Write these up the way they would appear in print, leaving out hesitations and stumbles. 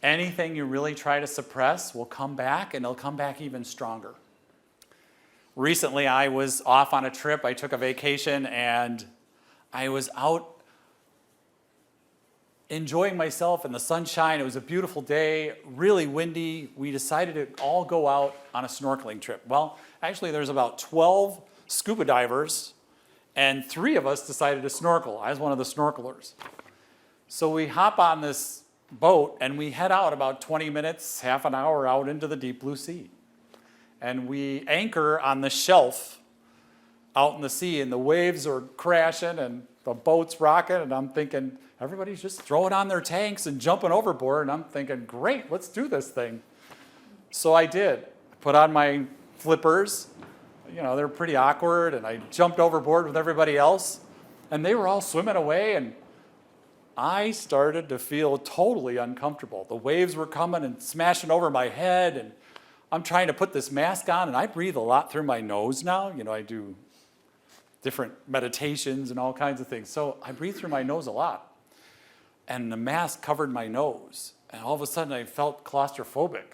anything you really try to suppress will come back, and it'll come back even stronger. Recently, I was off on a trip. I took a vacation, and I was out enjoying myself in the sunshine. It was a beautiful day, really windy. We decided to all go out on a snorkeling trip. Well, actually, there's about 12 scuba divers, and 3 of us decided to snorkel. I was one of the snorkelers. So we hop on this boat, and we head out about 20 minutes, half an hour out into the deep blue sea. And we anchor on the shelf out in the sea, and the waves are crashing, and the boat's rocking, and I'm thinking, everybody's just throwing on their tanks and jumping overboard, and I'm thinking, great, let's do this thing. So I did. I put on my flippers. You know, they're pretty awkward, and I jumped overboard with everybody else, and they were all swimming away, and I started to feel totally uncomfortable. The waves were coming and smashing over my head, and I'm trying to put this mask on, and I breathe a lot through my nose now. You know, I do different meditations and all kinds of things. So I breathe through my nose a lot. And the mask covered my nose. And all of a sudden I felt claustrophobic.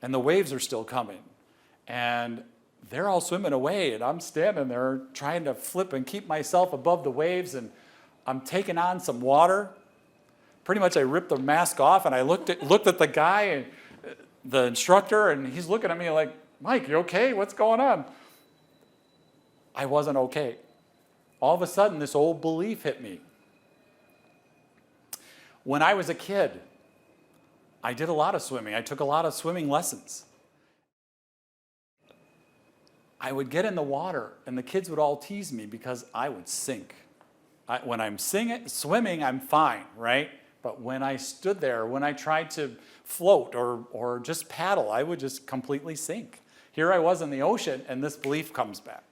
And the waves are still coming. And they're all swimming away, and I'm standing there trying to flip and keep myself above the waves, and I'm taking on some water. Pretty much I ripped the mask off, and I looked at the guy, and the instructor, and he's looking at me like, Mike, you okay? What's going on? I wasn't okay. All of a sudden, this old belief hit me. When I was a kid, I did a lot of swimming. I took a lot of swimming lessons. I would get in the water, and the kids would all tease me because I would sink. When I'm swimming, I'm fine, right? But when I stood there, when I tried to float or just paddle, I would just completely sink. Here I was in the ocean, and this belief comes back.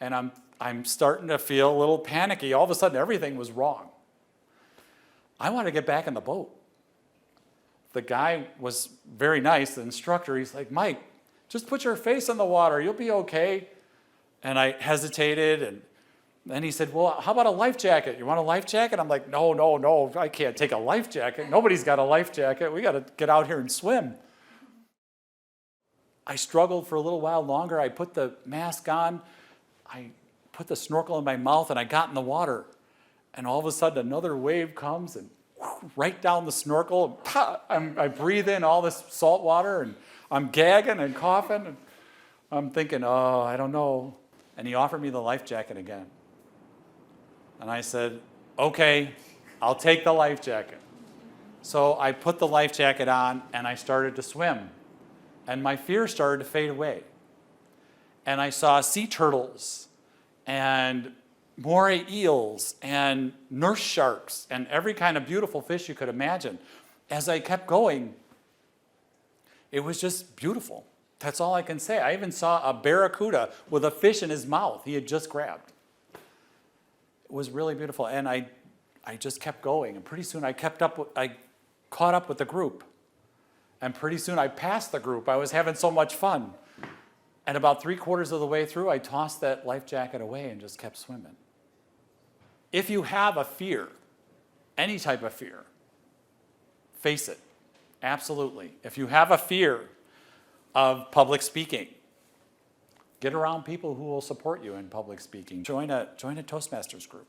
And I'm starting to feel a little panicky. All of a sudden, everything was wrong. I want to get back in the boat. The guy was very nice, the instructor. He's like, Mike, just put your face in the water. You'll be okay. And I hesitated, and then he said, well, how about a life jacket? You want a life jacket? I'm like, no, I can't take a life jacket. Nobody's got a life jacket. We got to get out here and swim. I struggled for a little while longer. I put the mask on. I put the snorkel in my mouth, and I got in the water. And all of a sudden, another wave comes, and right down the snorkel, and I breathe in all this salt water, and I'm gagging and coughing. And I'm thinking, oh, I don't know. And he offered me the life jacket again. And I said, okay, I'll take the life jacket. So I put the life jacket on, and I started to swim. And my fear started to fade away. And I saw sea turtles and moray eels and nurse sharks and every kind of beautiful fish you could imagine. As I kept going, it was just beautiful. That's all I can say. I even saw a barracuda with a fish in his mouth he had just grabbed. It was really beautiful, and I just kept going, and pretty soon I caught up with the group, and pretty soon I passed the group. I was having so much fun. And about 3/4 of the way through, I tossed that life jacket away and just kept swimming. If you have a fear, any type of fear, face it, absolutely. If you have a fear of public speaking, get around people who will support you in public speaking. Join a Toastmasters group.